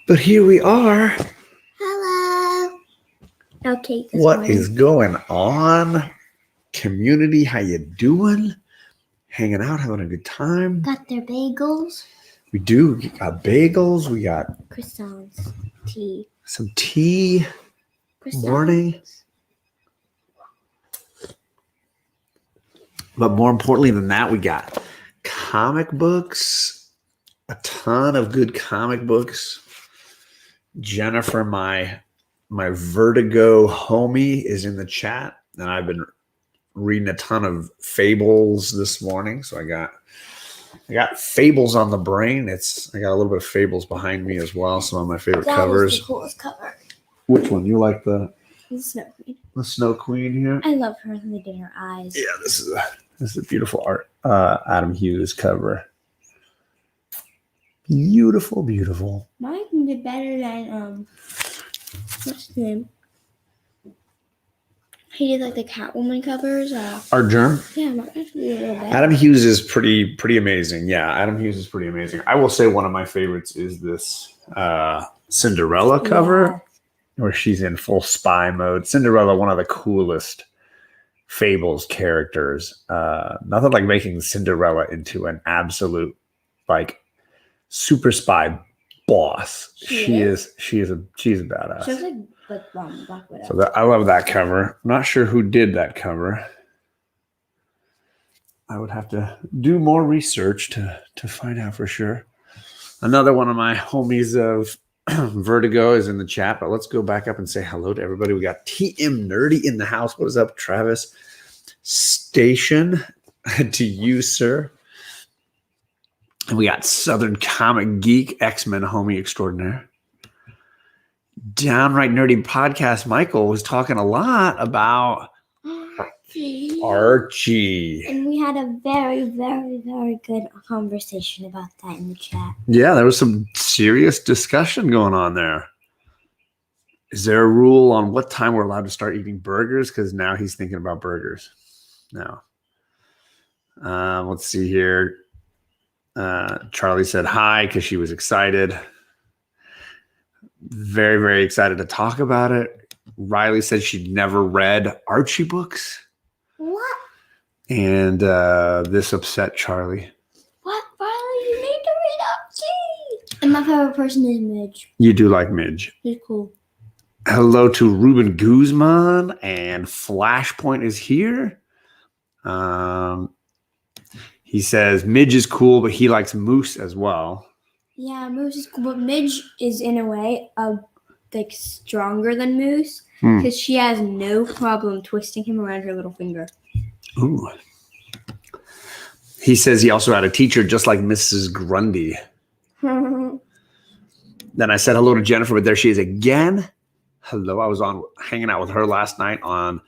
But here we are. Hello. Okay. What is going on? Community, how you doing? Hanging out, having a good time. Got their bagels. We do. We got bagels. We got Croissants. Tea. some tea. Croissants. Morning. But more importantly than that, we got comic books. A ton of good comic books. Jennifer, my Vertigo homie, is in the chat, and I've been reading a ton of fables this morning. So I got fables on the brain. I got a little bit of fables behind me as well. Some of my favorite covers. Was the coolest cover. Which one? You like the Snow Queen? The Snow Queen here? I love her in her eyes. Yeah, this is a beautiful art. Adam Hughes cover. Beautiful, beautiful. Mine can be better than what's his name? He did like the Catwoman covers. Art Germ? Yeah, mine actually a little better. Adam Hughes is pretty amazing. Yeah, Adam Hughes is pretty amazing. I will say one of my favorites is this Cinderella cover where she's in full spy mode. Cinderella, one of the coolest Fables characters. Nothing like making Cinderella into an absolute like super spy boss. She's a badass. She looks like Black Widow. So I love that cover. I'm not sure who did that cover. I would have to do more research to find out for sure. Another one of my homies of Vertigo is in the chat, but let's go back up and say hello to everybody. We got TM Nerdy in the house. What is up, Travis? Station to you, sir. And we got Southern Comic Geek, X-Men homie extraordinaire. Downright Nerdy Podcast, Michael was talking a lot about Archie. And we had a very, very, very good conversation about that in the chat. Yeah, there was some serious discussion going on there. Is there a rule on what time we're allowed to start eating burgers? Because now he's thinking about burgers. No. Let's see here. Charlie said hi because she was excited. Very, very excited to talk about it. Riley said she'd never read Archie books. What? And this upset Charlie. What, Riley? You need to read Archie. And my favorite person is Midge. You do like Midge. He's cool. Hello to Ruben Guzman, and Flashpoint is here. He says Midge is cool, but he likes Moose as well. Yeah, Moose is cool, but Midge is in a way like stronger than Moose because she has no problem twisting him around her little finger. Ooh. He says he also had a teacher just like Mrs. Grundy. Then I said hello to Jennifer, but there she is again. Hello, I was hanging out with her last night on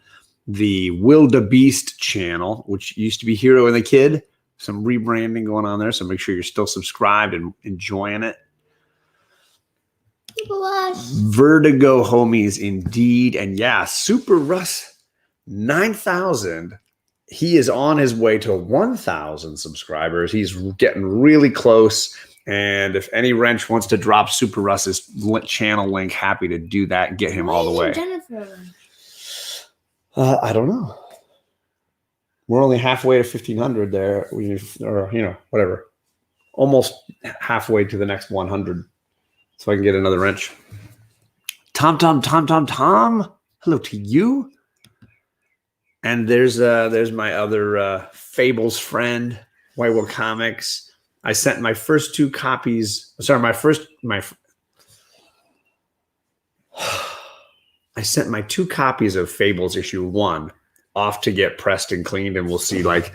the Wildebeest channel, which used to be Hero and the Kid. Some rebranding going on there, so make sure you're still subscribed and enjoying it. Vertigo homies indeed. And yeah, Super Russ 9000. He is on his way to 1,000 subscribers. He's getting really close. And if any wrench wants to drop Super Russ's channel link, happy to do that and get him all the way. Jennifer? I don't know. We're only halfway to 1,500 there, or whatever. Almost halfway to the next 100, so I can get another wrench. Tom. Hello to you. And there's my other Fables friend, Whitewood Comics. I sent my first two copies. I sent my 2 copies of Fables issue 1 off to get pressed and cleaned, and we'll see like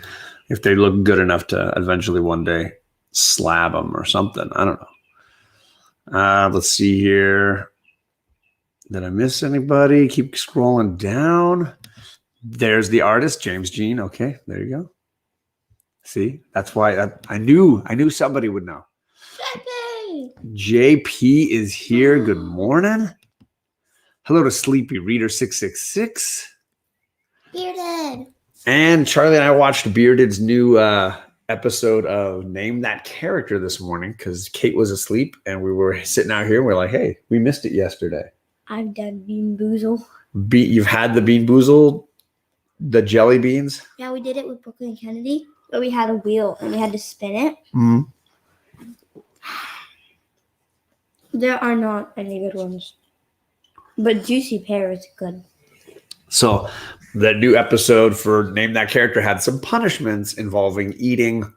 if they look good enough to eventually one day slab them or something. I don't know. Let's see here. Did I miss anybody? Keep scrolling down. There's the artist, James Jean. Okay, there you go. See, that's why I knew somebody would know. JP is here. Good morning. Hello to Sleepy Reader 666. Bearded. And Charlie and I watched Bearded's new episode of Name That Character this morning because Kate was asleep and we were sitting out here and we're like, hey, we missed it yesterday. I've done Bean Boozle. You've had the Bean Boozle, the jelly beans? Yeah, we did it with Brooklyn Kennedy. But we had a wheel and we had to spin it. Mm-hmm. There are not any good ones. But Juicy Pear is good. So the new episode for Name That Character had some punishments involving eating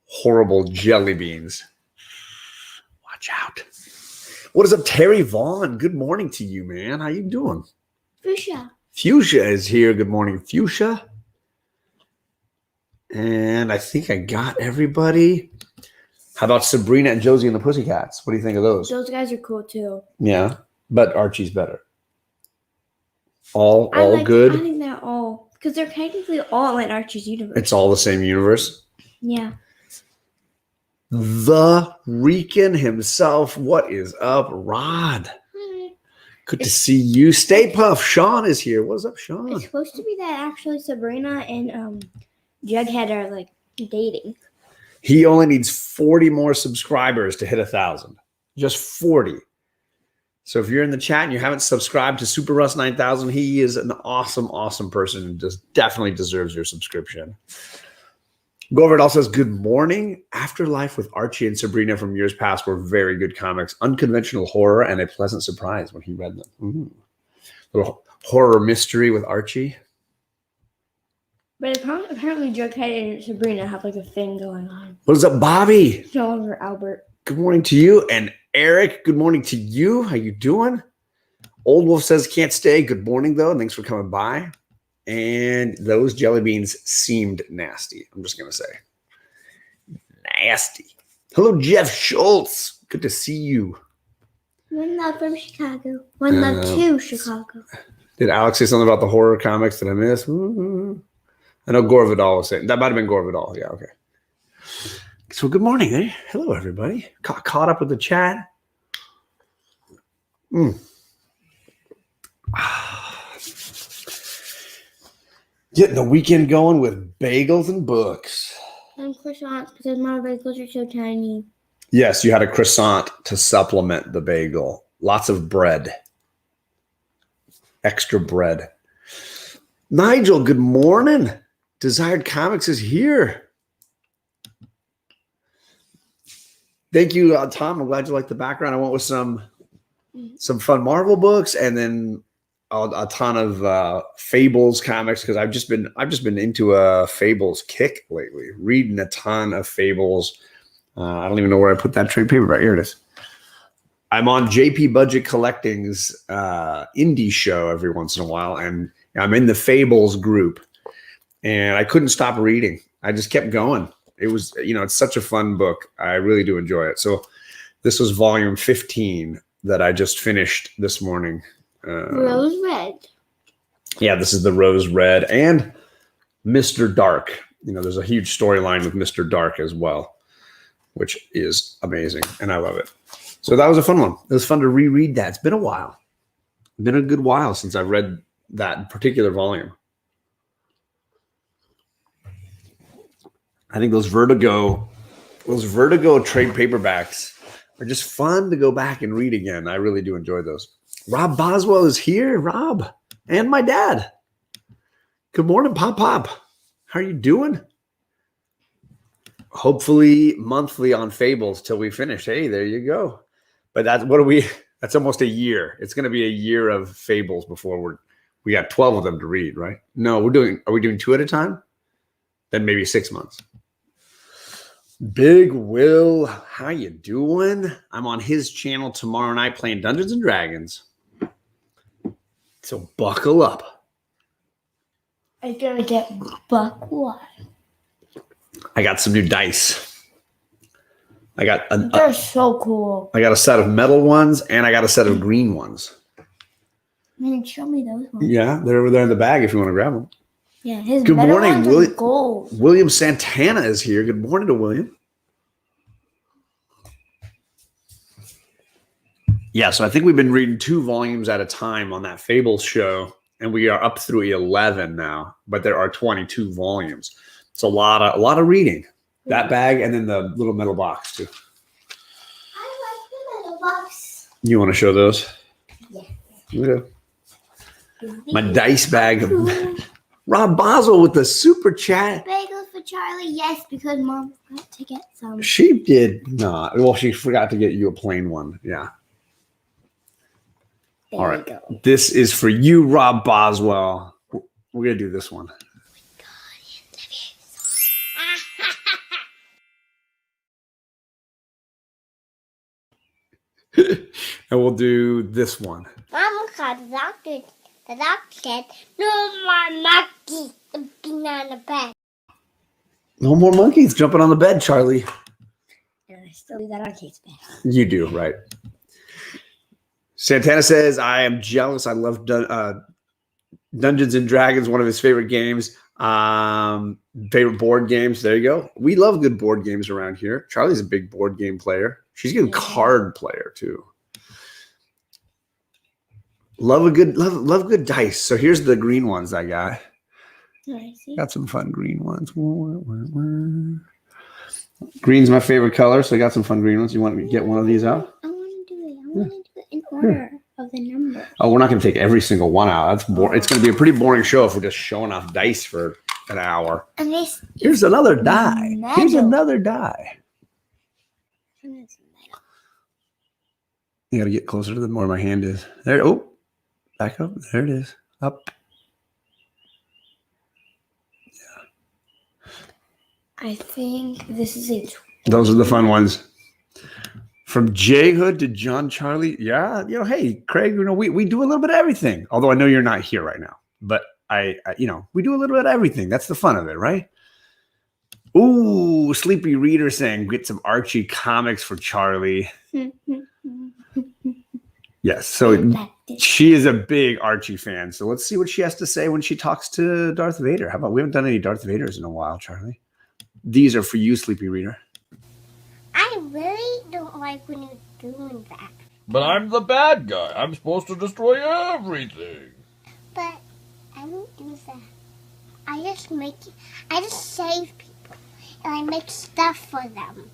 horrible jelly beans. Watch out. What is up, Terry Vaughn? Good morning to you, man. How you doing? Fuchsia. Fuchsia is here. Good morning, Fuchsia. And I think I got everybody. How about Sabrina and Josie and the Pussycats? What do you think of those? Those guys are cool too. Yeah, but Archie's better. All I good. I think they're all, because they're technically all in Archie's universe. It's all the same universe. Yeah. The Rican himself. What is up, Rod? Hi. Good to see you. Stay Puff. Sean is here. What's up, Sean? It's supposed to be that actually Sabrina and Jughead are like dating. He only needs 40 more subscribers to hit 1,000. Just 40. So if you're in the chat and you haven't subscribed to Super Russ 9000, he is an awesome, awesome person and just definitely deserves your subscription. Go Over It all says, good morning. Afterlife with Archie and Sabrina from years past were very good comics. Unconventional horror and a pleasant surprise when he read them. Ooh. Little horror mystery with Archie. But apparently Jughead and Sabrina have like a thing going on. What is up, Bobby? It's no longer Albert. Good morning to you. And Eric, good morning to you. How you doing? Old Wolf says can't stay. Good morning, though. Thanks for coming by. And those jelly beans seemed nasty. I'm just going to say. Nasty. Hello, Jeff Schultz. Good to see you. One love from Chicago. One love to Chicago. Did Alex say something about the horror comics that I missed? I know Gore Vidal was saying. That might have been Gore Vidal. Yeah, okay. So good morning. Hey. Hello, everybody. Caught up with the chat. Getting the weekend going with bagels and books. And croissants because my bagels are so tiny. Yes, you had a croissant to supplement the bagel. Lots of bread. Extra bread. Nigel, good morning. Desired Comics is here. Thank you, Tom. I'm glad you liked the background. I went with some fun Marvel books and then a ton of Fables comics because I've just been into a Fables kick lately. Reading a ton of Fables. I don't even know where I put that trade paperback. Here it is. I'm on JP Budget Collecting's indie show every once in a while, and I'm in the Fables group, and I couldn't stop reading. I just kept going. It was, it's such a fun book. I really do enjoy it. So this was volume 15 that I just finished this morning. Rose Red. Yeah, this is the Rose Red and Mr. Dark. There's a huge storyline with Mr. Dark as well, which is amazing, and I love it. So that was a fun one. It was fun to reread that. It's been a while. It's been a good while since I've read that particular volume. I think those Vertigo trade paperbacks are just fun to go back and read again. I really do enjoy those. Rob Boswell is here. Rob and my dad. Good morning, Pop. How are you doing? Hopefully monthly on Fables till we finish. Hey, there you go. But that's almost a year. It's going to be a year of Fables before we got 12 of them to read, right? No, are we doing 2 at a time? Then maybe 6 months. Big Will, how you doing? I'm on his channel tomorrow night playing Dungeons and Dragons. So buckle up. I'm gonna get buckle up. I got some new dice. They're so cool. I got a set of metal ones and I got a set of green ones. Man, show me those ones. Yeah, they're over there in the bag if you want to grab them. Yeah, his good metal morning, ones are gold. William Santana is here. Good morning to William. Yeah, so I think we've been reading 2 volumes at a time on that Fables show, and we are up through 11 now, but there are 22 volumes. It's a lot of reading. That bag and then the little metal box too. I like the metal box. You want to show those? Yeah. Okay. My dice bag. Rob Boswell with the super chat. Bagels for Charlie, yes, because Mom forgot to get some. She did not. Well, she forgot to get you a plain one. Yeah. There All you right. go. This is for you, Rob Boswell. We're going to do this one. And we'll do this one. Mom called the doctor. The doctor said, no more monkeys jumping on the bed. No more monkeys jumping on the bed, Charlie. And I still do that on Kate's bed. You do, right. Santana says, I am jealous. I love Dungeons and Dragons, one of his favorite games. Favorite board games. There you go. We love good board games around here. Charlie's a big board game player. She's a good card player too. Love good dice. So here's the green ones I got. I see. Got some fun green ones. Green's my favorite color, so I got some fun green ones. You want to get one of these out? I want to do it. I want to do it in order of the number. Oh, we're not going to take every single one out. That's boring. It's going to be a pretty boring show if we're just showing off dice for an hour. And this Here's another die. metal. Here's another die. one is metal. You got to get closer to them where my hand is. There. Oh, back up. There it is. Up. I think this is a Those are the fun ones. From J Hood to John Charlie. Yeah. Hey, Craig, we do a little bit of everything. Although I know you're not here right now. But I we do a little bit of everything. That's the fun of it, right? Ooh, Sleepy Reader saying, get some Archie comics for Charlie. Yes. So she is a big Archie fan. So let's see what she has to say when she talks to Darth Vader. How about we haven't done any Darth Vaders in a while, Charlie? These are for you, Sleepy Reader. I really don't like when you're doing that. But I'm the bad guy. I'm supposed to destroy everything. But I don't do that. I just save people. And I make stuff for them.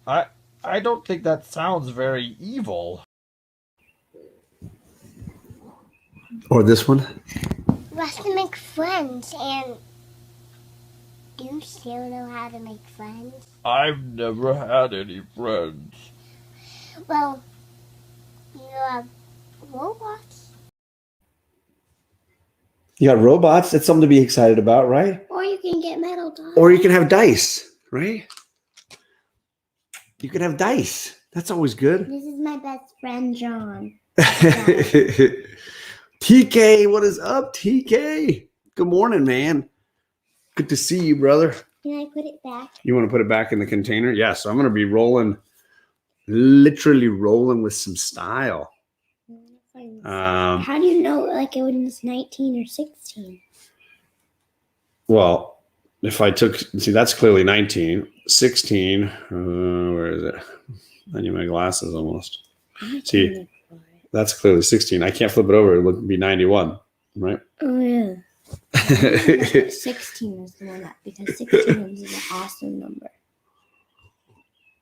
I don't think that sounds very evil. Or this one. You have to make friends, and do you still know how to make friends? I've never had any friends. Well, you have robots. You got robots. That's something to be excited about, right? Or you can get metal dolls. Or you can have dice, right? You can have dice. That's always good. This is my best friend, John. TK, what is up, TK? Good morning, man. Good to see you, brother. Can I put it back? You want to put it back in the container? Yeah, so I'm going to be literally rolling with some style. How do you know, like, it was 19 or 16? Well, if I see, that's clearly 19. 16, where is it? I need my glasses almost. See, that's clearly 16. I can't flip it over. It would be 91, right? Oh, yeah. 16 is the one that, because 16 is an awesome number.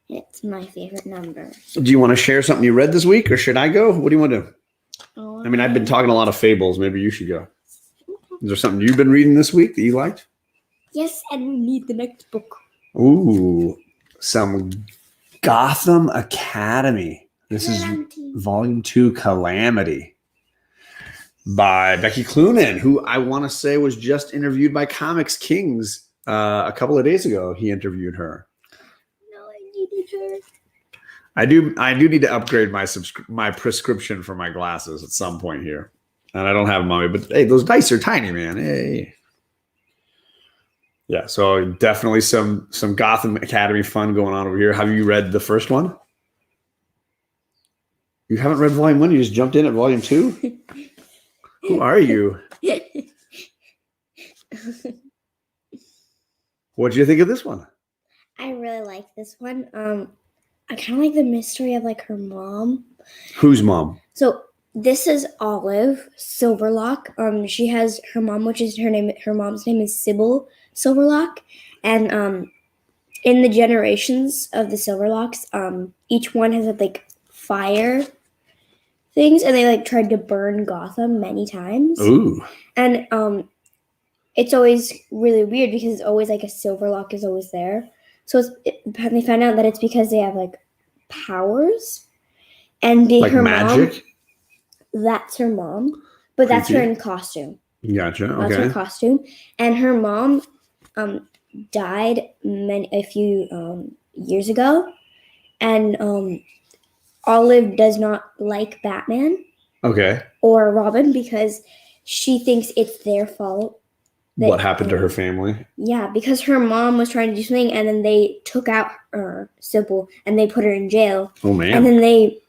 It's my favorite number. Do you want to share something you read this week, or should I go? What do you want to do? Oh, I mean, I've been talking a lot of fables. Maybe you should go. Is there something you've been reading this week that you liked? yes, and we need the next book. Ooh, some Gotham Academy. This is Volume 2, Calamity, by Becky Cloonan, who I want to say was just interviewed by Comics Kings a couple of days ago. He interviewed her. No, I needed her. I do need to upgrade my prescription for my glasses at some point here, and I don't have them on me. But hey, those dice are tiny, man. Hey, yeah. So definitely some Gotham Academy fun going on over here. Have you read the first one? You haven't read Volume 1. You just jumped in at Volume 2. Who are you? What did you think of this one? I really like this one. I kind of like the mystery of, like, her mom. Whose mom? So this is Olive Silverlock. She has her mom, which is her mom's name is Sybil Silverlock, and in the generations of the Silverlocks, each one has had like fire things, and they like tried to burn Gotham many times. Ooh. And it's always really weird because it's always like a Silverlock is always there. So they found out that it's because they have like powers, and Like her magic? mom, that's her mom, but that's her Creepy. in costume. Gotcha. That's her Okay. costume, and her mom died a few years ago, and Olive does not like Batman Okay. or Robin because she thinks it's their fault. What happened to her family? Yeah, because her mom was trying to do something, and then they took out her Sybil and they put her in jail. Oh, man. And then they,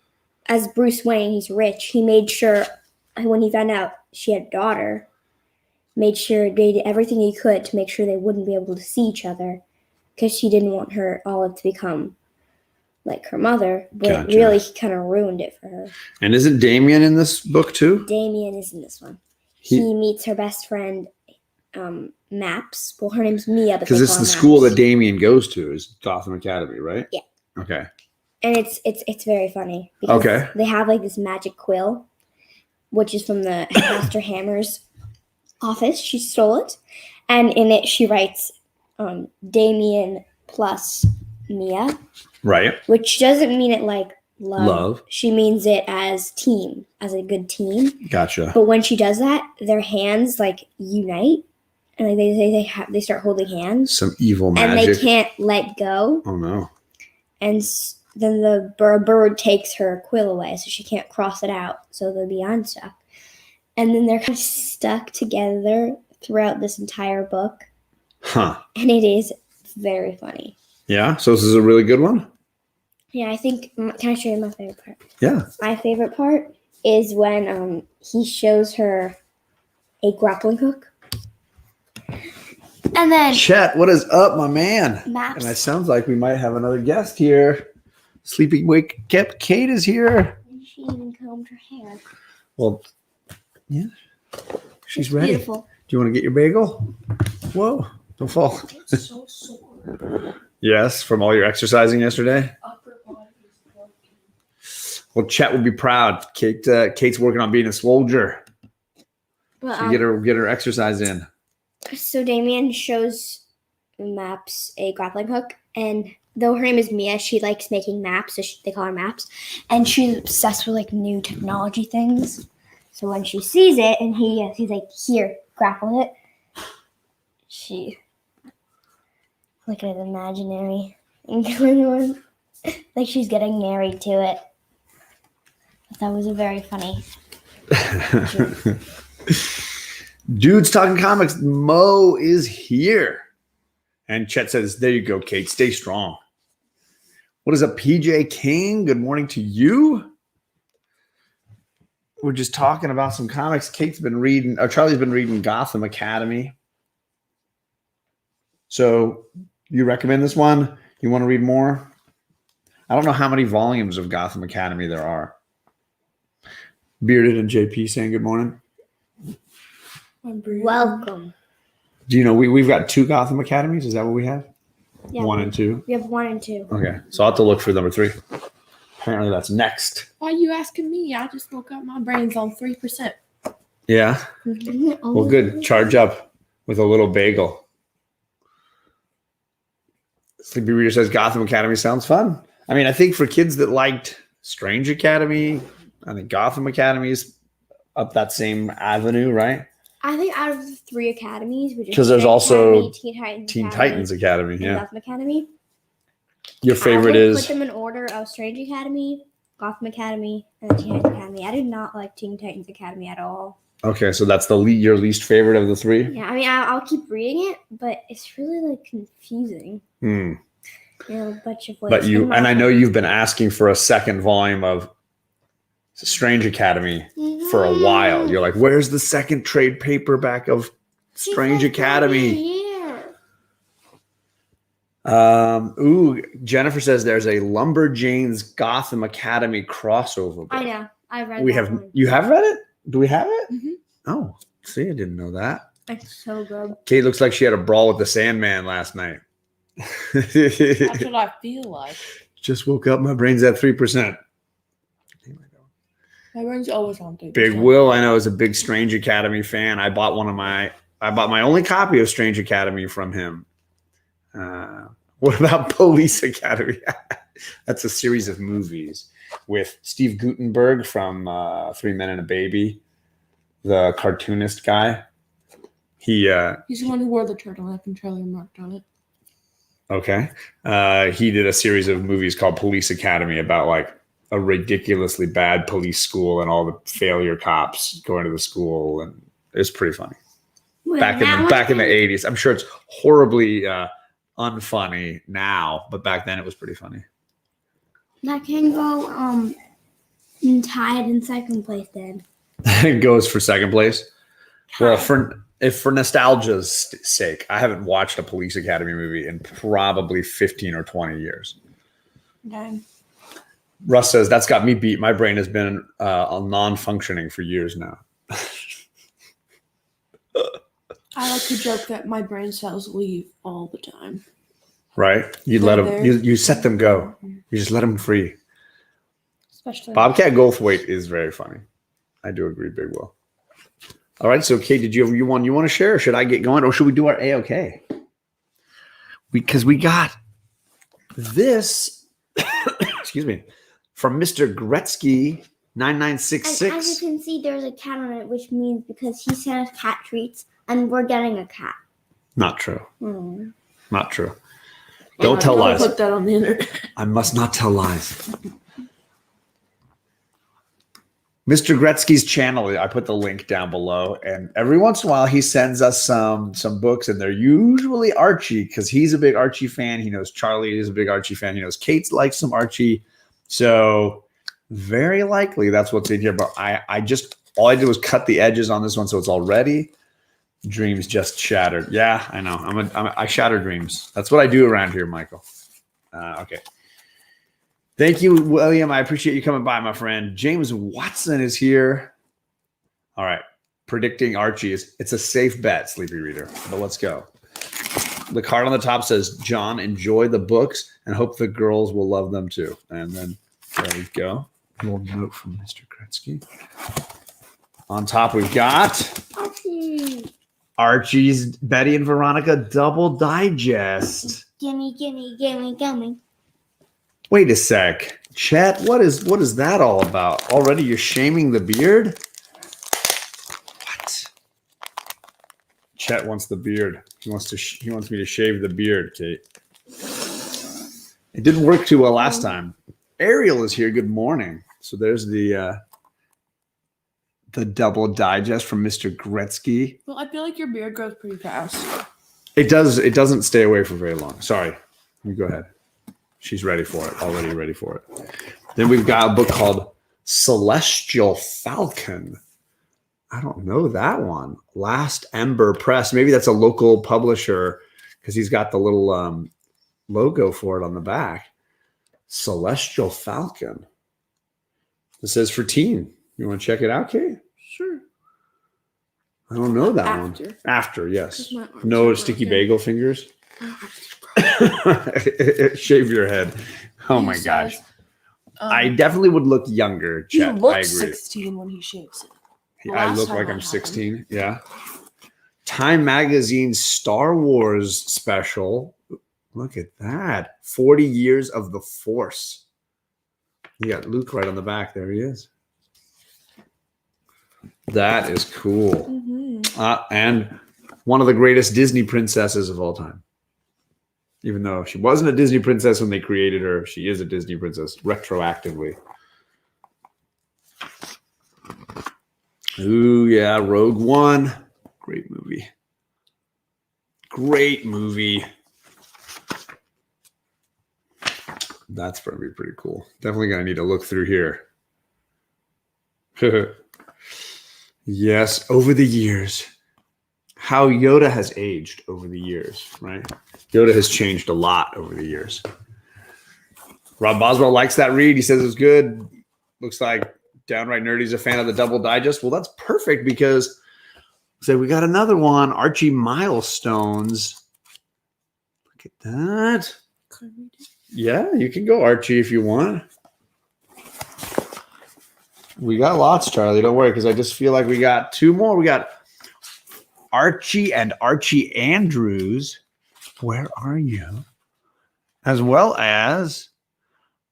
as Bruce Wayne, he's rich. He made sure when he found out she had a daughter, made sure they did everything he could to make sure they wouldn't be able to see each other, because she didn't want her Olive to become like her mother, but Gotcha. really he kind of ruined it for her. And isn't Damien in this book too? Damien is in this one. He meets her best friend, Maps. Well, her name's Mia, but Because they it's call the her school Maps. that Damien goes to, is Gotham Academy, right? Yeah. Okay. And it's very funny because Okay. they have like this magic quill, which is from the Master Hammer's office. She stole it, and in it she writes Damien plus Mia, Right. which doesn't mean it like Love. She means it as team, as a good team. Gotcha. But when she does that, their hands like unite, and like they start holding hands, Some evil and magic. they can't let go. Oh, no. And then the bird takes her quill away, so she can't cross it out. So they'll be unstuck. And then they're kind of stuck together throughout this entire book. Huh. And it is very funny. Yeah? So this is a really good one? Yeah, I think, can I show you my favorite part? Yeah. My favorite part is when he shows her a grappling hook. And then Chet, what is up, my man? Maps. And it sounds like we might have another guest here. Sleeping Wake Kate is here. And she even combed her hair. Well, yeah. She's It's ready. beautiful. Do you want to get your bagel? Whoa. Don't fall. It's so sore. Yes, from all your exercising yesterday. Upper body is broken. Well, Chet will be proud. Kate's working on being a soldier. But, So get her exercise in. So Damien shows Maps a grappling hook, and though her name is Mia, she likes making maps, so they call her Maps, and she's obsessed with like new technology things. So when she sees it, and he's like, "Here, grapple it," she look at it imaginary and going on like she's getting married to it. That was a very funny. Dudes Talking Comics, Mo is here. And Chet says, there you go, Kate. Stay strong. What is up, PJ King? Good morning to you. We're just talking about some comics. Charlie's been reading Gotham Academy. So you recommend this one? You want to read more? I don't know how many volumes of Gotham Academy there are. Bearded and JP saying good morning. Welcome. Do you know we've got 2 Gotham Academies? Is that what we have? Yeah, 1 and 2. we have 1 and 2. Okay, so I'll have to look for number 3. Apparently that's next. Why are you asking me? I just woke up. My brain's on 3%. Yeah. Well, good. Charge up with a little bagel. Sleepy Reader says Gotham Academy sounds fun. I mean, I think for kids that liked Strange Academy, I think Gotham Academy is up that same avenue, right? I think out of the 3 academies, which is 'Cause there's Strange also Academy, Teen Titans Academy, and yeah. Gotham Academy. Your favorite I would is put them in order of Strange Academy, Gotham Academy, and Teen Titans Academy. I did not like Teen Titans Academy at all. okay. So that's your least favorite of the 3. Yeah, I mean, I'll keep reading it, but it's really like confusing. Hmm. You know, a bunch of But I know you've been asking for a second volume of Strange Academy for a while. You're like, where's the second trade paperback of Strange Academy? Jennifer says there's a Lumberjanes Gotham Academy crossover book. I know. I read that one. You have read it? Do we have it? Mhm. Oh, see, I didn't know that. It's so good. Kate looks like she had a brawl with the Sandman last night. That's what I feel like. Just woke up. My brain's at 3%. My brain's always on 3%. Big Will, I know, is a big Strange Academy fan. I bought my only copy of Strange Academy from him. What about Police Academy? That's a series of movies with Steve Guttenberg from 3 Men and a Baby, the cartoonist guy. He's the one who wore the turtleneck and Charlie marked on it. Okay. He did a series of movies called Police Academy about like a ridiculously bad police school and all the failure cops going to the school, and it's pretty funny. Back in the 80s. I'm sure it's horribly unfunny now, but back then it was pretty funny. That can go tied in second place then. It goes for second place. Well, for nostalgia's sake, I haven't watched a Police Academy movie in probably 15 or 20 years. Okay. Russ says, that's got me beat. My brain has been non-functioning for years now. I like to joke that my brain cells leave all the time. Right? You let them. You set them go. You just let them free. Especially Bobcat Goldthwait is very funny. I do agree, Big Will. All right. So, Kate, did you have one you want to share? Or should I get going, or should we do our AOK? Because we got this. Excuse me, from Mr. Gretzsky 9966. And as you can see, there's a cat on it, which means because he sent us cat treats, and we're getting a cat. Not true. Hmm. Not true. Don't tell lies. Put that on the internet. I must not tell lies. Mr. Gretzky's channel, I put the link down below, and every once in a while he sends us some books, and they're usually Archie because he's a big Archie fan. He knows Charlie is a big Archie fan. He knows Kate likes some Archie. So very likely that's what's in here. But all I did was cut the edges on this one, so it's all ready. Dreams just shattered. Yeah, I know. I shatter dreams. That's what I do around here, Michael. Okay. Thank you, William. I appreciate you coming by, my friend. James Watson is here. All right. Predicting Archie it's a safe bet, Sleepy Reader. But let's go. The card on the top says, John, enjoy the books and hope the girls will love them too. And then there we go. A little note from Mr. Gretzky. On top, we've got Archie's Betty and Veronica Double Digest. Gimme. Wait a sec. Chet, what is that all about? Already you're shaming the beard? What? Chet wants the beard. He wants me to shave the beard, Kate. It didn't work too well last time. Ariel is here. Good morning. So there's the Double Digest from Mr. Gretzky. Well, I feel like your beard grows pretty fast. It does. It doesn't stay away for very long. Sorry. You go ahead. She's ready for it. Already ready for it. Then we've got a book called Celestial Falcon. I don't know that one. Last Ember Press. Maybe that's a local publisher because he's got the little logo for it on the back. Celestial Falcon. It says for teen. You want to check it out, Kate? Sure. I don't know that one. After, yes. No sticky bagel fingers. Shave your head. Oh my gosh. I definitely would look younger, He Chet. I looks agree. 16 when he shaves it. I look like I'm 16. Yeah. Time Magazine's Star Wars special. Look at that. 40 years of the Force. You got Luke right on the back. There he is. That is cool. Mm-hmm. And one of the greatest Disney princesses of all time. Even though she wasn't a Disney princess when they created her, she is a Disney princess retroactively. Ooh, yeah, Rogue One. Great movie. Great movie. That's going to be pretty cool. Definitely going to need to look through here. Yes, over the years. How Yoda has aged over the years, right? Yoda has changed a lot over the years. Rob Boswell likes that read. He says it's good. Looks like Downright Nerdy's a fan of the Double Digest. Well, that's perfect because we got another one, Archie Milestones. Look Look at that. Yeah, you can go Archie if you want. We got lots, Charlie. Don't worry, because I just feel like we got two more. We got Archie and Archie Andrews. Where are you? As well as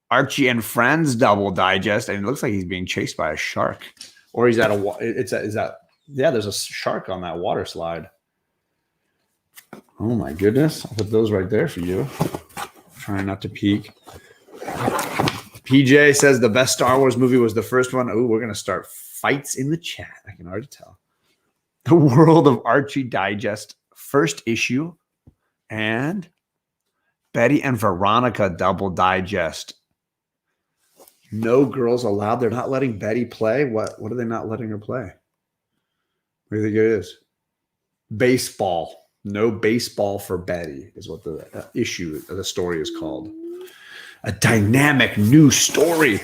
Archie and Friends double digest, and it looks like he's being chased by a shark, or he's at a. Yeah, there's a shark on that water slide. Oh my goodness! I'll put those right there for you. Trying not to peek. PJ says the best Star Wars movie was the first one. Oh, we're gonna start fights in the chat. I can already tell. The World of Archie Digest first issue, and Betty and Veronica double digest. No girls allowed. They're not letting Betty play. What are they not letting her play? What do you think it is? Baseball. No baseball for Betty is what the issue of the story is called. A dynamic new story.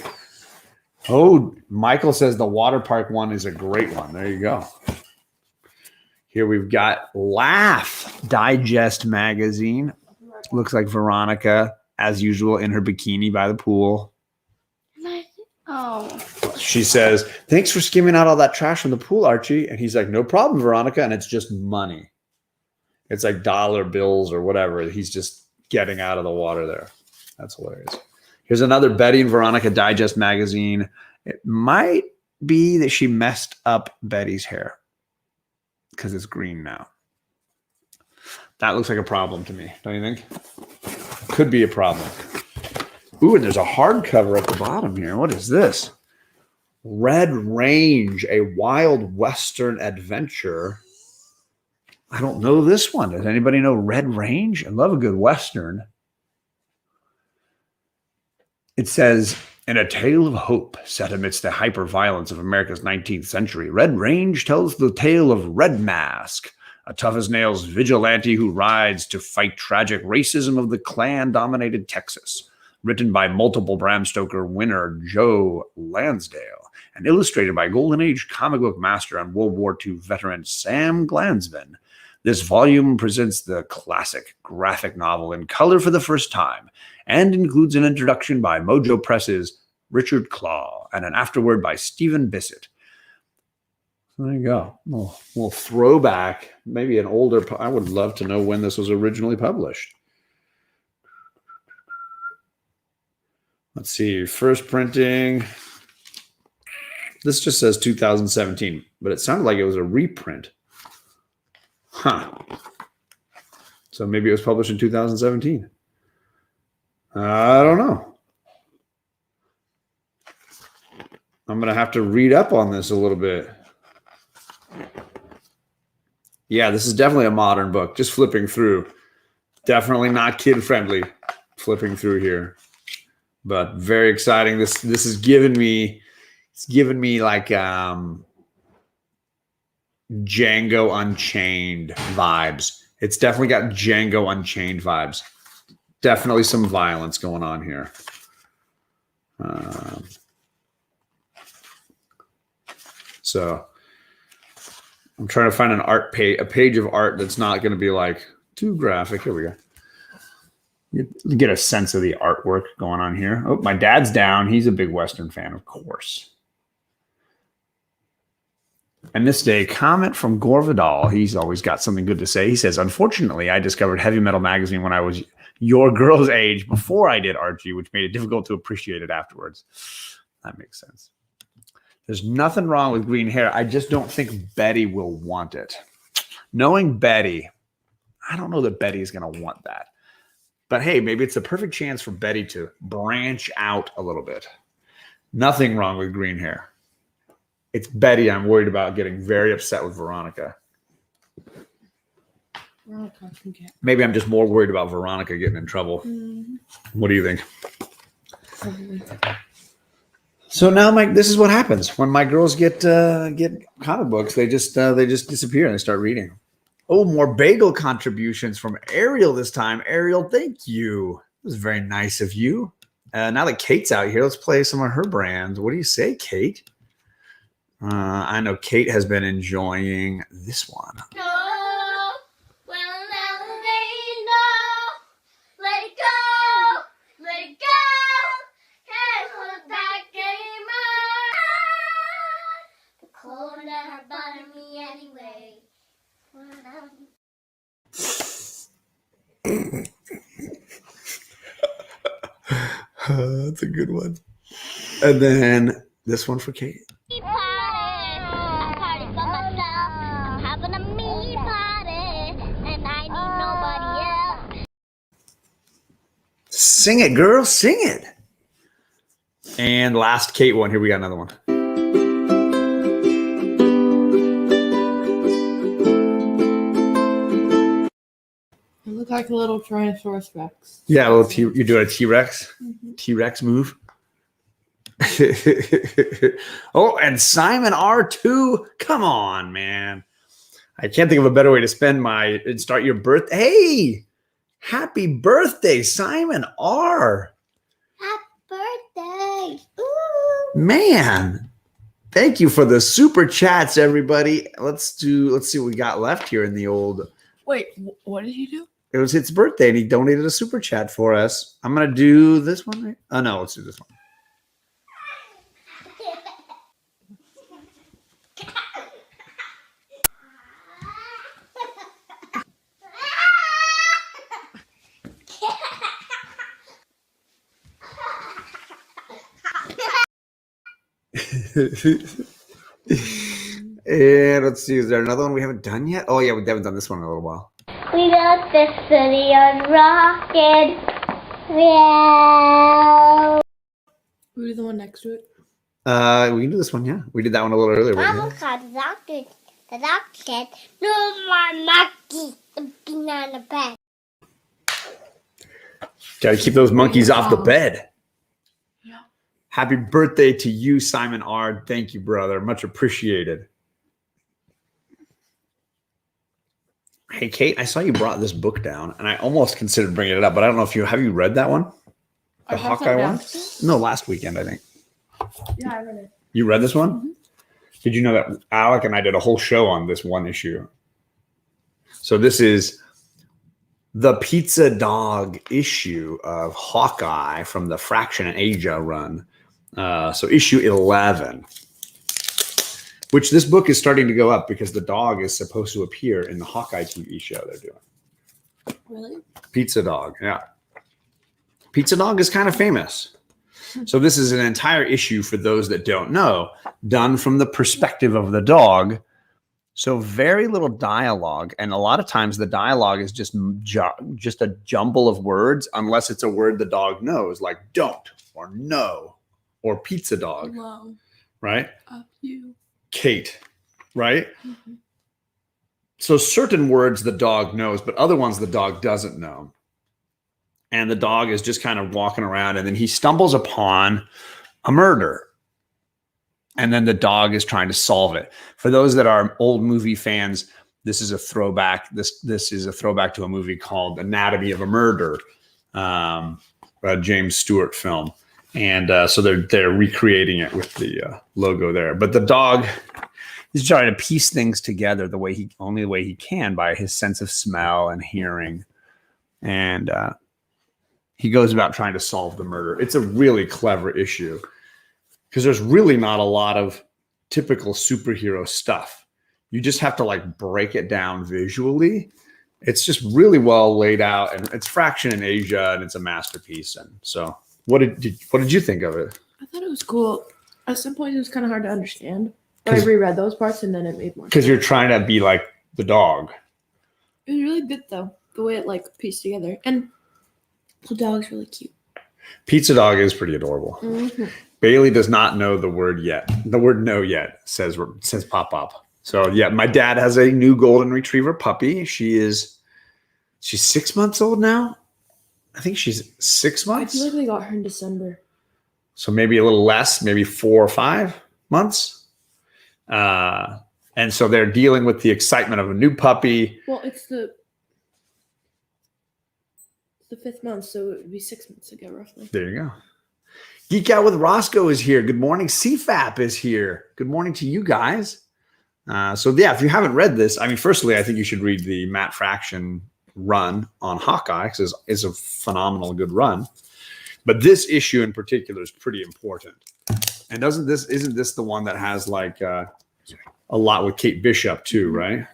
Oh, Michael says the water park one is a great one. There you go. Here we've got Laugh Digest magazine. Looks like Veronica, as usual, in her bikini by the pool. Oh. She says, thanks for skimming out all that trash from the pool, Archie. And he's like, no problem, Veronica. And it's just money. It's like dollar bills or whatever. He's just getting out of the water there. That's hilarious. Here's another Betty and Veronica Digest magazine. It might be that she messed up Betty's hair because it's green now. That looks like a problem to me, don't you think? Could be a problem. Ooh, and there's a hardcover at the bottom here. What is this? Red Range, a wild Western adventure. I don't know this one. Does anybody know Red Range? I love a good Western. It says, in a tale of hope set amidst the hyper-violence of America's 19th century, Red Range tells the tale of Red Mask, a tough-as-nails vigilante who rides to fight tragic racism of the Klan-dominated Texas. Written by multiple Bram Stoker winner Joe Lansdale and illustrated by Golden Age comic book master and World War II veteran Sam Glansman. This volume presents the classic graphic novel in color for the first time and includes an introduction by Mojo Press's Richard Claw and an afterword by Stephen Bissett. There you go. A little throwback, maybe an older. I would love to know when this was originally published. Let's see. First printing. This just says 2017, but it sounded like it was a reprint. Huh. So maybe it was published in 2017. I don't know. I'm going to have to read up on this a little bit. Yeah, this is definitely a modern book. Just flipping through. Definitely not kid-friendly flipping through here. But very exciting. This is giving me, it's giving me like Django Unchained vibes. It's definitely got Django Unchained vibes. Definitely some violence going on here. So I'm trying to find an art page, a page of art that's not going to be like too graphic. Here we go. You get a sense of the artwork going on here. Oh, my dad's down. He's a big Western fan, of course. And this day, comment from Gore Vidal. He's always got something good to say. He says, unfortunately, I discovered Heavy Metal Magazine when I was your girl's age before I did Archie, which made it difficult to appreciate it afterwards. That makes sense. There's nothing wrong with green hair. I just don't think Betty will want it. Knowing Betty, I don't know that Betty's going to want that. But hey, maybe it's a perfect chance for Betty to branch out a little bit. Nothing wrong with green hair. It's Betty I'm worried about getting very upset with Veronica. Maybe I'm just more worried about Veronica getting in trouble. Mm-hmm. What do you think? Probably. So now, Mike, this is what happens when my girls get comic books. They just disappear and they start reading. Oh, more bagel contributions from Ariel this time. Ariel, thank you. It was very nice of you. Now that Kate's out here, let's play some of her brands. What do you say, Kate? I know Kate has been enjoying this one. That's a good one. And then this one for Kate. Me party. A party for myself. I'm having a me party. And I need nobody else. Sing it, girl. Sing it. And last Kate one. Here we got another one. It looked like a little Tyrannosaurus Rex. Yeah, a little you're doing a T-Rex. T-Rex move. Oh, and Simon R2. Come on, man. I can't think of a better way to start your birthday. Hey, happy birthday, Simon R. Happy birthday. Ooh. Man, thank you for the super chats, everybody. Let's see what we got left here in the old. Wait, what did he do? It was his birthday, and he donated a super chat for us. I'm gonna do this one. Right? Oh no, let's do this one. And let's see, is there another one we haven't done yet? Oh yeah, we haven't done this one in a little while. We got this city on rocket. Yeah. Who did the one next to it? We can do this one, yeah. We did that one a little earlier. Mama called the doctor. The doctor said, no more monkeys being on the bed. Gotta keep those monkeys off the bed. Yeah. Happy birthday to you, Simon R. Thank you, brother. Much appreciated. Hey, Kate, I saw you brought this book down, and I almost considered bringing it up, but I don't know if have you read that one? The Hawkeye one? No, last weekend, I think. Yeah, I read it. You read this one? Mm-hmm. Did you know that Alec and I did a whole show on this one issue? So this is the Pizza Dog issue of Hawkeye from the Fraction and Asia run. So issue 11, which this book is starting to go up because the dog is supposed to appear in the Hawkeye TV show they're doing. Really? Pizza Dog, yeah. Pizza Dog is kind of famous. So this is an entire issue, for those that don't know, done from the perspective of the dog. So very little dialogue, and a lot of times the dialogue is just a jumble of words, unless it's a word the dog knows, like don't or no or pizza dog, Hello. right? You. Kate, right? Mm-hmm. So certain words the dog knows, but other ones the dog doesn't know. And the dog is just kind of walking around, and then he stumbles upon a murder. And then the dog is trying to solve it. For those that are old movie fans, this is a throwback. This is a throwback to a movie called Anatomy of a Murder, a James Stewart film. And so they're recreating it with the logo there. But the dog is trying to piece things together the way he can by his sense of smell and hearing. And he goes about trying to solve the murder. It's a really clever issue, because there's really not a lot of typical superhero stuff. You just have to like break it down visually. It's just really well laid out, and it's Fraction in Asia, and it's a masterpiece. And so what did you think of it? I thought it was cool. At some point, it was kind of hard to understand. But I reread those parts, and then it made more sense. Because you're trying to be like the dog. It was really good, though, the way it like pieced together. And the dog's really cute. Pizza Dog is pretty adorable. Mm-hmm. Bailey does not know the word yet. The word no yet says pop up. So yeah, my dad has a new golden retriever puppy. She's 6 months old now. I think she's 6 months. I feel like we got her in December. So maybe a little less, maybe 4 or 5 months. And so they're dealing with the excitement of a new puppy. Well, it's the 5th month, so it would be 6 months ago, roughly. There you go. Geek Out with Roscoe is here. Good morning. CFAP is here. Good morning to you guys. So yeah, if you haven't read this, I mean, firstly, I think you should read the Matt Fraction run on Hawkeye, because it's a phenomenal good run. But this issue in particular is pretty important. And isn't this the one that has like a lot with Kate Bishop too, right?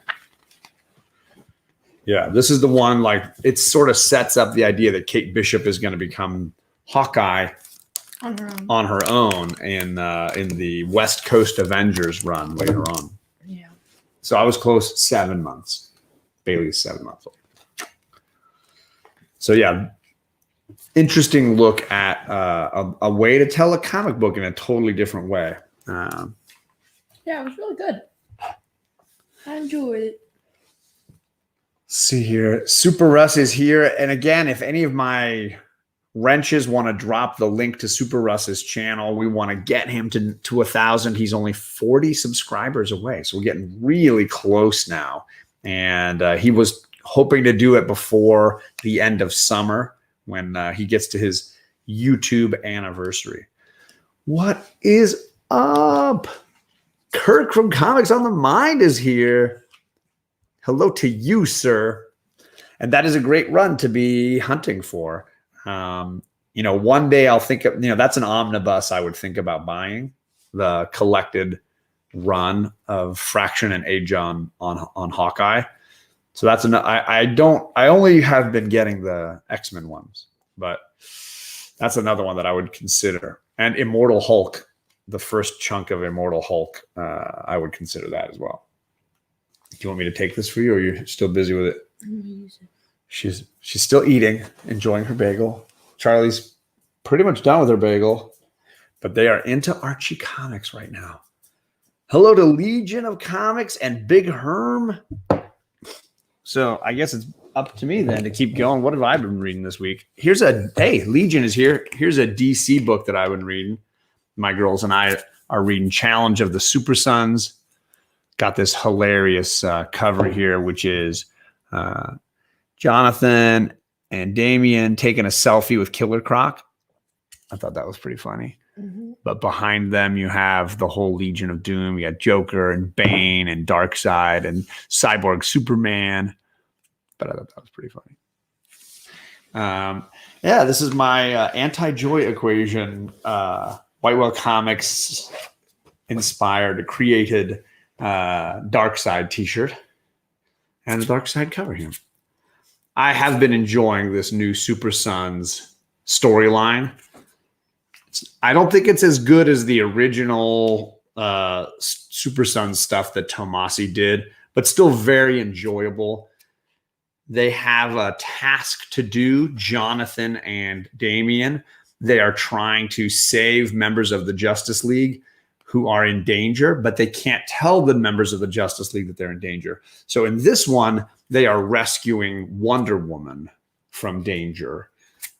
Yeah, this is the one, like, it sort of sets up the idea that Kate Bishop is going to become Hawkeye on her own in the West Coast Avengers run later on. Yeah. So I was close 7 months. Bailey's 7 months old. So yeah, interesting look at a way to tell a comic book in a totally different way. Yeah, it was really good. I enjoyed it. See here, Super Russ is here, and again, if any of my wrenches want to drop the link to Super Russ's channel, we want to get him to 1,000. He's only 40 subscribers away, so we're getting really close now. And he was hoping to do it before the end of summer when he gets to his YouTube anniversary. What is up? Kirk from Comics on the Mind is here. Hello to you, sir. And that is a great run to be hunting for. One day I'll think of, that's an omnibus I would think about buying, the collected run of Fraction and Age on Hawkeye. So that's I only have been getting the X-Men ones, but that's another one that I would consider. And Immortal Hulk, the first chunk of Immortal Hulk, I would consider that as well. Do you want me to take this for you, or you're still busy with it? She's still eating, enjoying her bagel. Charlie's pretty much done with her bagel, but they are into Archie Comics right now. Hello to Legion of Comics and Big Herm. So I guess it's up to me then to keep going. What have I been reading this week? Legion is here. Here's a DC book that I've been reading. My girls and I are reading Challenge of the Super Sons. Got this hilarious cover here, which is Jonathan and Damian taking a selfie with Killer Croc. I thought that was pretty funny. Mm-hmm. But behind them, you have the whole Legion of Doom. You got Joker and Bane and Darkseid and Cyborg Superman. But I thought that was pretty funny. This is my anti-joy equation. Whitewell Comics inspired, created Darkseid t-shirt and the Darkseid cover here. I have been enjoying this new Super Sons storyline. I don't think it's as good as the original Super Sons stuff that Tomasi did, but still very enjoyable. They have a task to do, Jonathan and Damian. They are trying to save members of the Justice League who are in danger, but they can't tell the members of the Justice League that they're in danger. So in this one, they are rescuing Wonder Woman from danger.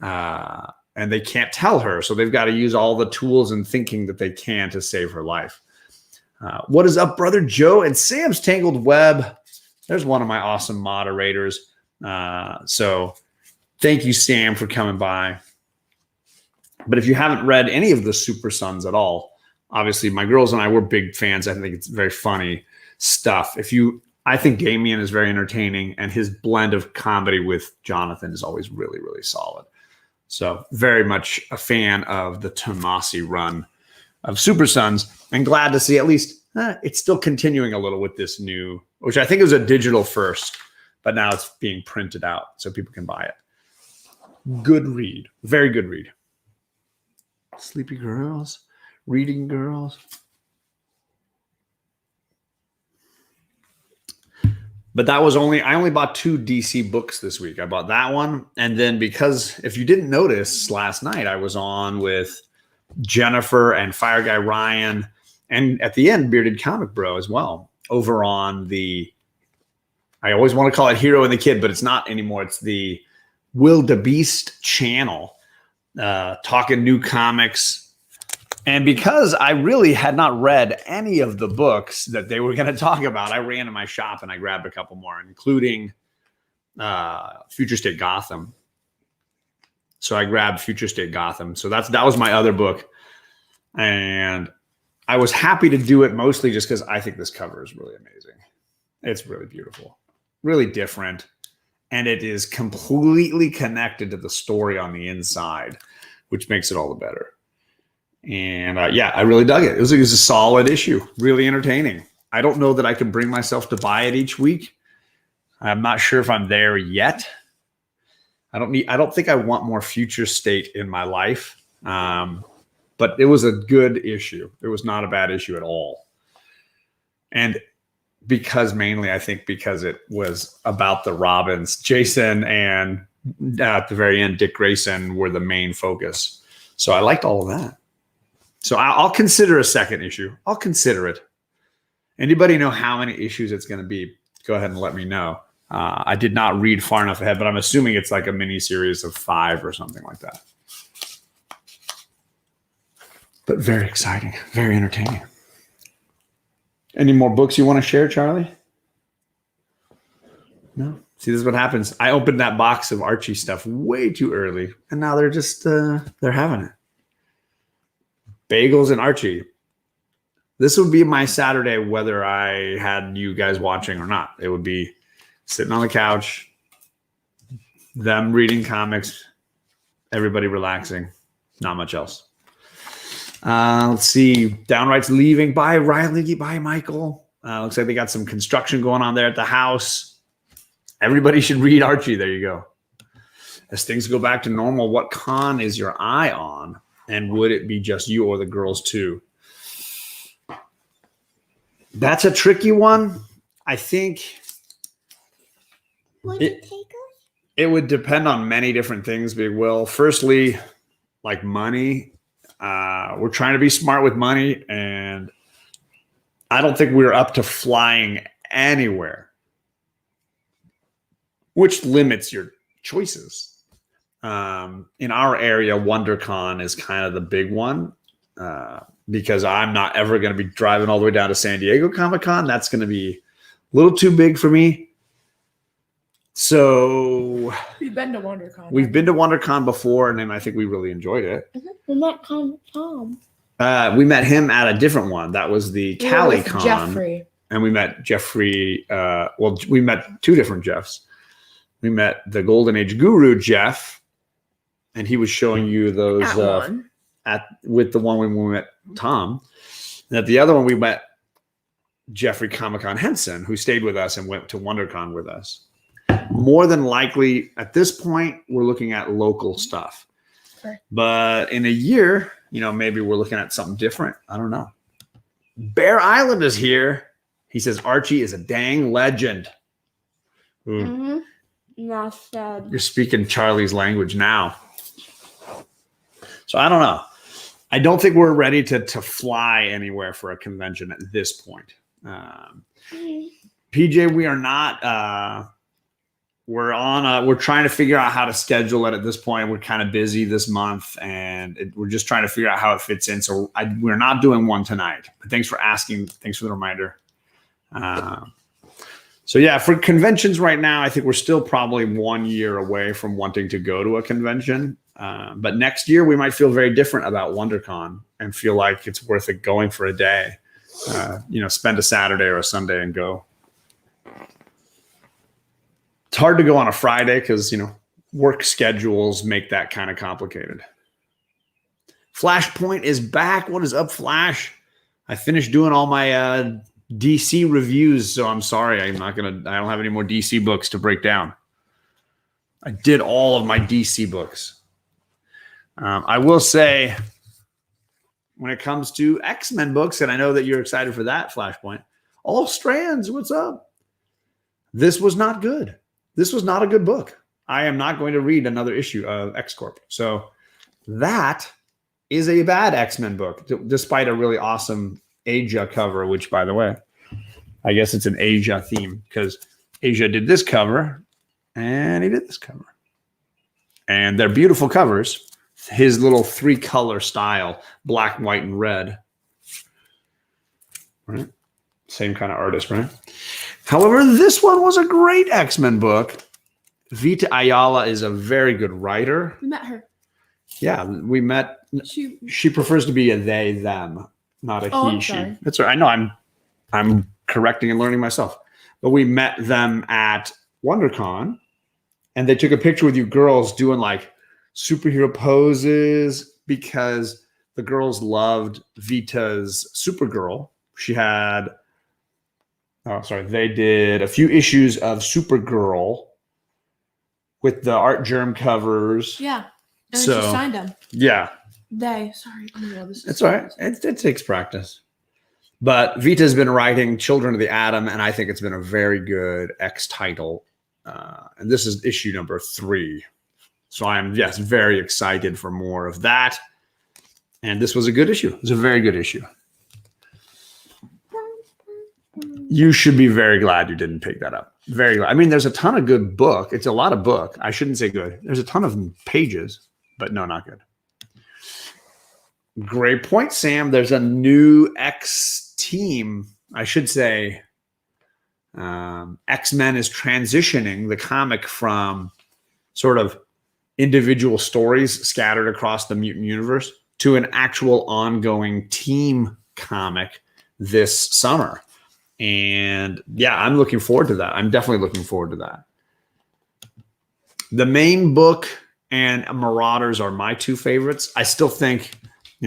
And they can't tell her. So they've got to use all the tools and thinking that they can to save her life. What is up, Brother Joe and Sam's Tangled Web? There's one of my awesome moderators. So thank you, Sam, for coming by. But if you haven't read any of the Super Sons at all, obviously my girls and I were big fans. I think it's very funny stuff. I think Damian is very entertaining, and his blend of comedy with Jonathan is always really, really solid. So very much a fan of the Tomasi run of Super Sons, and glad to see at least it's still continuing a little with this new, which I think was a digital first, but now it's being printed out so people can buy it. Good read. Very good read. Sleepy girls. Reading girls. But that was I only bought 2 DC books this week. I bought that one. And then because if you didn't notice last night, I was on with Jennifer and Fire Guy Ryan. And at the end, Bearded Comic Bro as well. Over on I always want to call it Hero and the Kid, but it's not anymore. It's the Wildebeest channel. Talking new comics. And because I really had not read any of the books that they were going to talk about, I ran to my shop and I grabbed a couple more, including Future State Gotham. So I grabbed Future State Gotham. So that was my other book. And I was happy to do it mostly just because I think this cover is really amazing. It's really beautiful, really different. And it is completely connected to the story on the inside, which makes it all the better. And I really dug it. It was a solid issue, really entertaining. I don't know that I can bring myself to buy it each week. I'm not sure if I'm there yet. I don't think I want more Future State in my life. but it was a good issue. It was not a bad issue at all. And mainly I think because it was about the Robins, Jason and at the very end, Dick Grayson were the main focus. So I liked all of that. So I'll consider a second issue. I'll consider it. Anybody know how many issues it's going to be? Go ahead and let me know. I did not read far enough ahead, but I'm assuming it's like a mini series of 5 or something like that. But very exciting, very entertaining. Any more books you want to share, Charlie? No? See, this is what happens. I opened that box of Archie stuff way too early, and now they're just, they're having it. Bagels and Archie. This would be my Saturday whether I had you guys watching or not. It would be sitting on the couch, them reading comics, everybody relaxing, not much else. Let's see. Downright's leaving. Bye, Riley. Bye, Michael. Looks like they got some construction going on there at the house. Everybody should read Archie. There you go. As things go back to normal, what con is your eye on? And would it be just you or the girls too? That's a tricky one. I think it would depend on many different things, Big Will. Firstly, like money. We're trying to be smart with money, and I don't think we're up to flying anywhere, which limits your choices. In our area, WonderCon is kind of the big one because I'm not ever going to be driving all the way down to San Diego Comic-Con. That's going to be a little too big for me. So We've been to WonderCon. We've been to WonderCon before, and then I think we really enjoyed it. We met Tom. We met him at a different one. That was the CaliCon. Jeffrey. And we met Jeffrey. We met 2 different Jeffs. We met the Golden Age Guru Jeff, and he was showing you those with the one when we met Tom. And at the other one, we met Jeffrey Comic-Con Henson, who stayed with us and went to WonderCon with us. More than likely, at this point, we're looking at local stuff. Sure. But in a year, maybe we're looking at something different. I don't know. Bear Island is here. He says Archie is a dang legend. Mm-hmm. Not sad. You're speaking Charlie's language now. So I don't know. I don't think we're ready to fly anywhere for a convention at this point. PJ, we are not. We're trying to figure out how to schedule it at this point. We're kind of busy this month, and we're just trying to figure out how it fits in. So we're not doing one tonight. But thanks for asking. Thanks for the reminder. So yeah, for conventions right now, I think we're still probably 1 year away from wanting to go to a convention. But next year, we might feel very different about WonderCon and feel like it's worth it going for a day. Spend a Saturday or a Sunday and go. It's hard to go on a Friday because, work schedules make that kind of complicated. Flashpoint is back. What is up, Flash? I finished doing all my DC reviews, so I'm sorry. I don't have any more DC books to break down. I did all of my DC books. I will say, when it comes to X-Men books, and I know that you're excited for that, Flashpoint, all strands, what's up? This was not good. This was not a good book. I am not going to read another issue of X-Corp. So that is a bad X-Men book, despite a really awesome Asia cover, which, by the way, I guess it's an Asia theme because Asia did this cover and he did this cover. And they're beautiful covers. His little 3-color style, black, white, and red. Right? Same kind of artist, right? However, this one was a great X-Men book. Vita Ayala is a very good writer. We met her. Yeah, we met. She prefers to be a they, them, not a he, she. Sorry. That's right. I know I'm correcting and learning myself. But we met them at WonderCon, and they took a picture with you girls doing like superhero poses because the girls loved Vita's Supergirl. They did a few issues of Supergirl with the Art Germ covers. Yeah. And So- she signed them. Yeah. Sorry. Oh my God, this is It's all right. It takes practice. But Vita's been writing Children of the Atom, and I think it's been a very good X title. And this is issue number 3. So I am, yes, very excited for more of that. And this was a good issue. It was a very good issue. You should be very glad you didn't pick that up. Very glad. I mean, there's a ton of good book. It's a lot of book. I shouldn't say good. There's a ton of pages, but no, not good. Great point, Sam. There's a new X team. I should say X-Men is transitioning the comic from sort of individual stories scattered across the mutant universe to an actual ongoing team comic this summer. And yeah, I'm looking forward to that. I'm definitely looking forward to that. The main book and Marauders are my 2 favorites. I still think,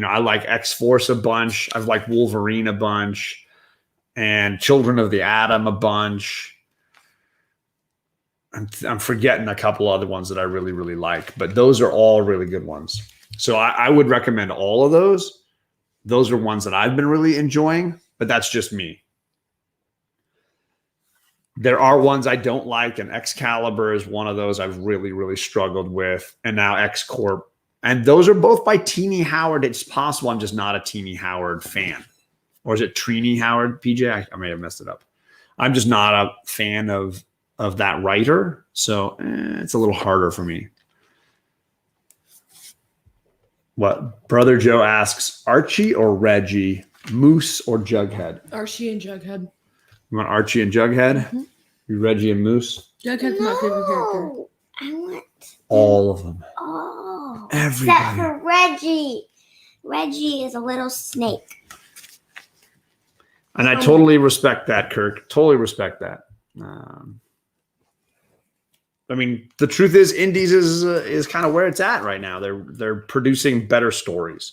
I like X-Force a bunch. I've liked Wolverine a bunch and Children of the Atom a bunch. I'm forgetting a couple other ones that I really, really like, but those are all really good ones. So I would recommend all of those. Those are ones that I've been really enjoying, but that's just me. There are ones I don't like, and Excalibur is one of those I've really, really struggled with, and now X-Corp. And those are both by Teenie Howard. It's possible I'm just not a Teenie Howard fan. Or is it Trini Howard, PJ? I may have messed it up. I'm just not a fan of that writer, so it's a little harder for me. What? Brother Joe asks, Archie or Reggie, Moose or Jughead? Archie and Jughead. You want Archie and Jughead? Mm-hmm. You Reggie and Moose? Jughead's my favorite character. I want All of them. all. Everybody. Except for Reggie. Reggie is a little snake. And I totally respect that, Kirk. Totally respect that. I mean, the truth is, Indies is kind of where it's at right now. They're producing better stories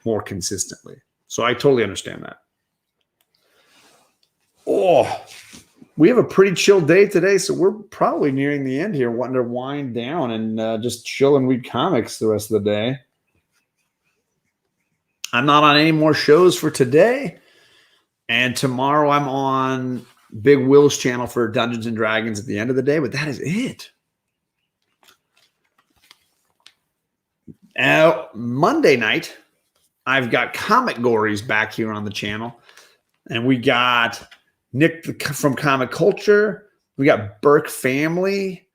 more consistently. So I totally understand that. Oh, we have a pretty chill day today, so we're probably nearing the end here, wanting to wind down and just chill and read comics the rest of the day. I'm not on any more shows for today. And tomorrow I'm on Big Will's channel for Dungeons and Dragons at the end of the day, but that is it. Monday night, I've got Comic Gories back here on the channel. And we got Nick from Comic Culture. We got Burke Family.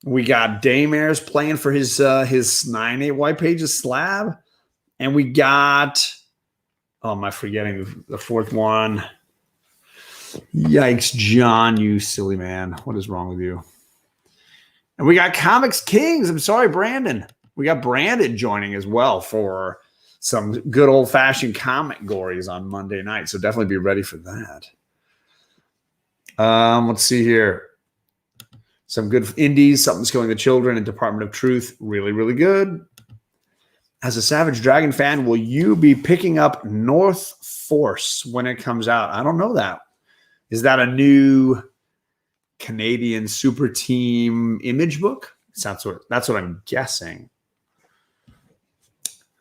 We got Daymare's playing for his 9/8 white pages slab. And we got, oh, am I forgetting the 4th one? Yikes, John, you silly man. What is wrong with you? And we got Comics Kings. I'm sorry, Brandon. We got Brandon joining as well for some good old-fashioned Comic Gories on Monday night. So definitely be ready for that. Let's see here. Some good indies. Something's Killing the Children and Department of Truth. Really, really good. As a Savage Dragon fan, will you be picking up North Force when it comes out? I don't know that. Is that a new Canadian super team image book? That's what I'm guessing.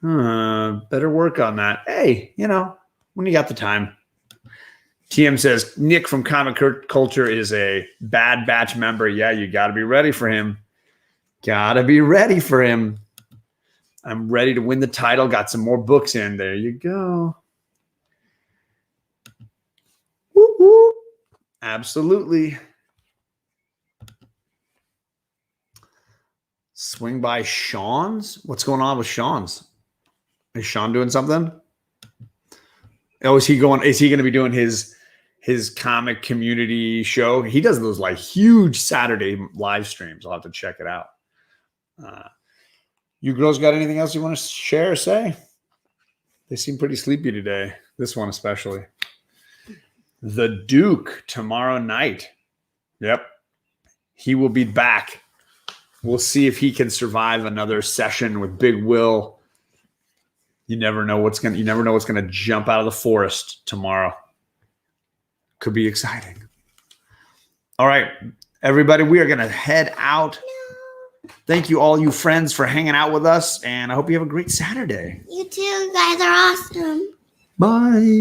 Better work on that. Hey, when you got the time. TM says, Nick from Comic Culture is a Bad Batch member. Yeah, you got to be ready for him. Got to be ready for him. I'm ready to win the title. Got some more books in. There you go. Woo woo. Absolutely. Swing by Sean's. What's going on with Sean's? Is Sean doing something? Oh, is he going to be doing his comic community show? He does those like huge Saturday live streams. I'll have to check it out. You girls got anything else you want to share or say? They seem pretty sleepy today. This one especially. The Duke tomorrow night. Yep. He will be back. We'll see if he can survive another session with Big Will. You never know what's gonna jump out of the forest tomorrow. Could be exciting. All right, everybody, we are gonna head out. Thank you, all you friends, for hanging out with us, and I hope you have a great Saturday. You two guys are awesome. Bye.